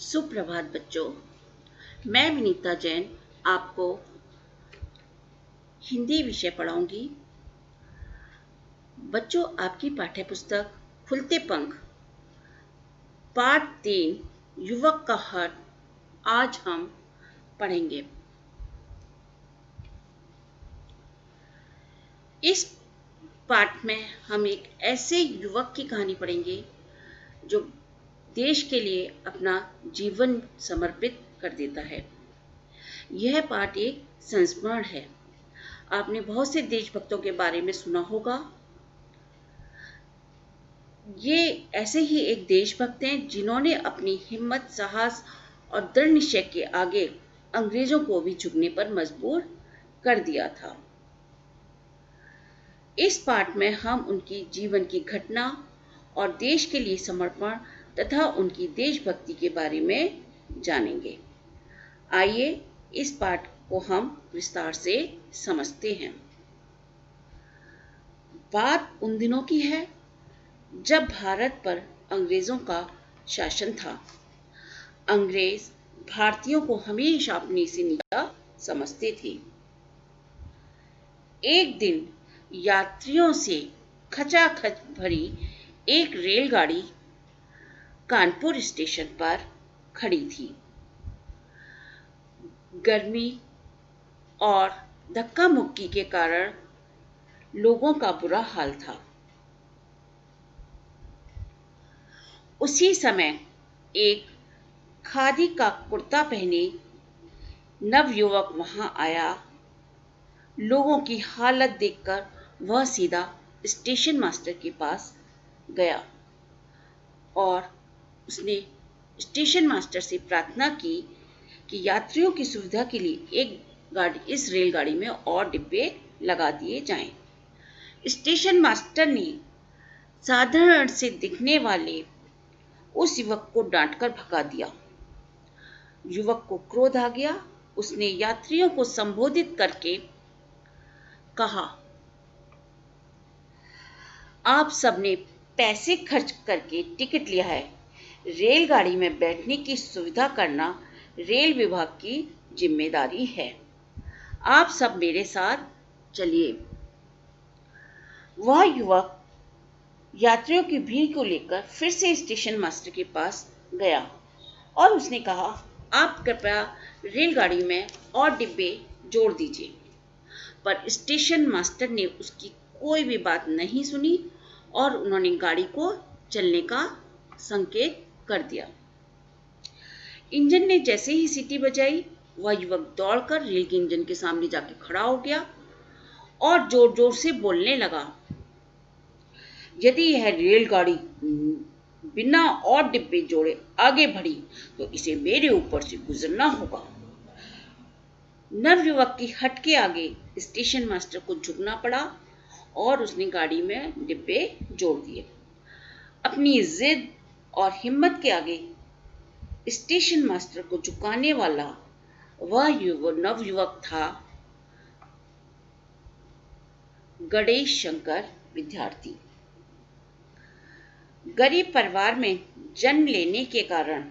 सुप्रभात बच्चों। मैं विनीता जैन आपको हिंदी विषय पढ़ाऊंगी। बच्चों, आपकी पाठ्य पुस्तक खुलते पंख पाठ 3 युवक का हट आज हम पढ़ेंगे। इस पाठ में हम एक ऐसे युवक की कहानी पढ़ेंगे जो देश के लिए अपना जीवन समर्पित कर देता है। यह पाठ एक संस्मरण है। आपने बहुत से देशभक्तों के बारे में सुना होगा। ये ऐसे ही एक देशभक्त हैं जिन्होंने अपनी हिम्मत, साहस और दृढ़ निश्चय के आगे अंग्रेजों को भी झुकने पर मजबूर कर दिया था। इस पाठ में हम उनकी जीवन की घटना और देश के लिए समर्पण तथा उनकी देशभक्ति के बारे में जानेंगे। आइए इस पाठ को हम विस्तार से समझते हैं। बात उन दिनों की है जब भारत पर अंग्रेजों का शासन था। अंग्रेज भारतीयों को हमेशा अपनी से नीचा समझते थे। एक दिन यात्रियों से खचाखच भरी एक रेलगाड़ी कानपुर स्टेशन पर खड़ी थी। गर्मी और धक्का मुक्की के कारण लोगों का बुरा हाल था। उसी समय एक खादी का कुर्ता पहने नवयुवक वहां आया। लोगों की हालत देखकर वह सीधा स्टेशन मास्टर के पास गया और उसने स्टेशन मास्टर से प्रार्थना की कि यात्रियों की सुविधा के लिए इस रेलगाड़ी में और डिब्बे लगा दिए जाएं। स्टेशन मास्टर ने साधारण से दिखने वाले उस युवक को डांटकर भगा दिया। युवक को क्रोध आ गया। उसने यात्रियों को संबोधित करके कहा, आप सबने पैसे खर्च करके टिकट लिया है। रेलगाड़ी में बैठने की सुविधा करना रेल विभाग की जिम्मेदारी है। आप सब मेरे साथ चलिए। वह युवक यात्रियों की भीड़ को लेकर फिर से स्टेशन मास्टर के पास गया और उसने कहा, आप कृपया रेलगाड़ी में और डिब्बे जोड़ दीजिए। पर स्टेशन मास्टर ने उसकी कोई भी बात नहीं सुनी और उन्होंने गाड़ी को चलने का संकेत कर दिया। इंजन ने जैसे ही सीटी बजाई, वह युवक दौड़कर रेल के इंजन के सामने जाके खड़ा हो गया और जोर जोर से बोलने लगा, यदि यह रेलगाड़ी बिना और डिब्बे जोड़े आगे बढ़ी तो इसे मेरे ऊपर से गुजरना होगा। नवयुवक की हट के आगे स्टेशन मास्टर को झुकना पड़ा और उसने गाड़ी में डिब्बे जोड़ दिए। अपनी जिद और हिम्मत के आगे स्टेशन मास्टर को झुकाने वाला वह नवयुवक था गणेश शंकर विद्यार्थी। गरीब परिवार में जन्म लेने के कारण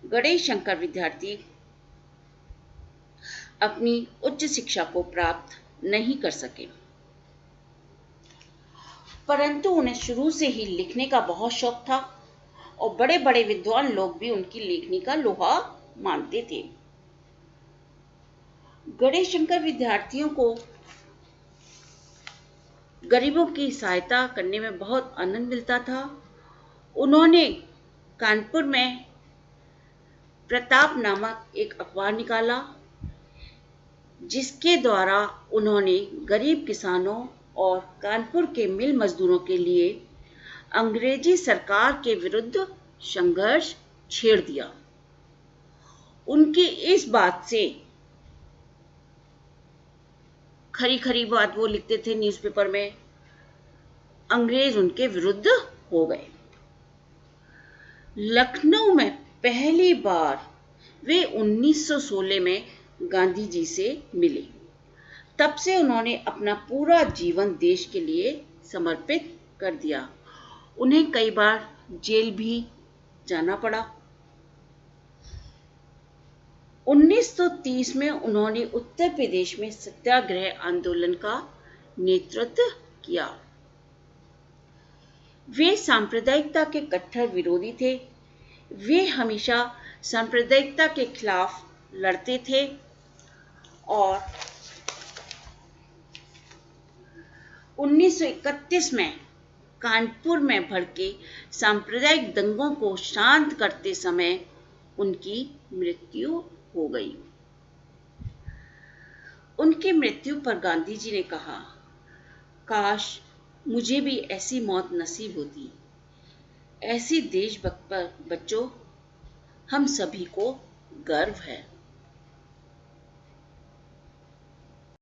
गणेश शंकर विद्यार्थी अपनी उच्च शिक्षा को प्राप्त नहीं कर सके, परंतु उन्हें शुरू से ही लिखने का बहुत शौक था और बड़े बड़े विद्वान लोग भी उनकी लेखनी का लोहा मानते थे। गणेश शंकर विद्यार्थियों को गरीबों की सहायता करने में बहुत आनंद मिलता था। उन्होंने कानपुर में प्रताप नामक एक अखबार निकाला, जिसके द्वारा उन्होंने गरीब किसानों और कानपुर के मिल मजदूरों के लिए अंग्रेजी सरकार के विरुद्ध संघर्ष छेड़ दिया। उनकी इस बात से खरी खरी बात वो लिखते थे न्यूज़पेपर में, अंग्रेज उनके विरुद्ध हो गए। लखनऊ में पहली बार वे 1916 में गांधी जी से मिले। तब से उन्होंने अपना पूरा जीवन देश के लिए समर्पित कर दिया। उन्हें कई बार जेल भी जाना पड़ा। 1930 में उन्होंने उत्तर प्रदेश में सत्याग्रह आंदोलन का नेतृत्व किया। वे सांप्रदायिकता के कट्टर विरोधी थे। वे हमेशा सांप्रदायिकता के खिलाफ लड़ते थे और 1931 में कानपुर में भड़के सांप्रदायिक दंगों को शांत करते समय उनकी मृत्यु हो गई। उनकी मृत्यु पर गांधी जी ने कहा, काश मुझे भी ऐसी मौत नसीब होती। ऐसी देशभक्त पर बच्चों, हम सभी को गर्व है।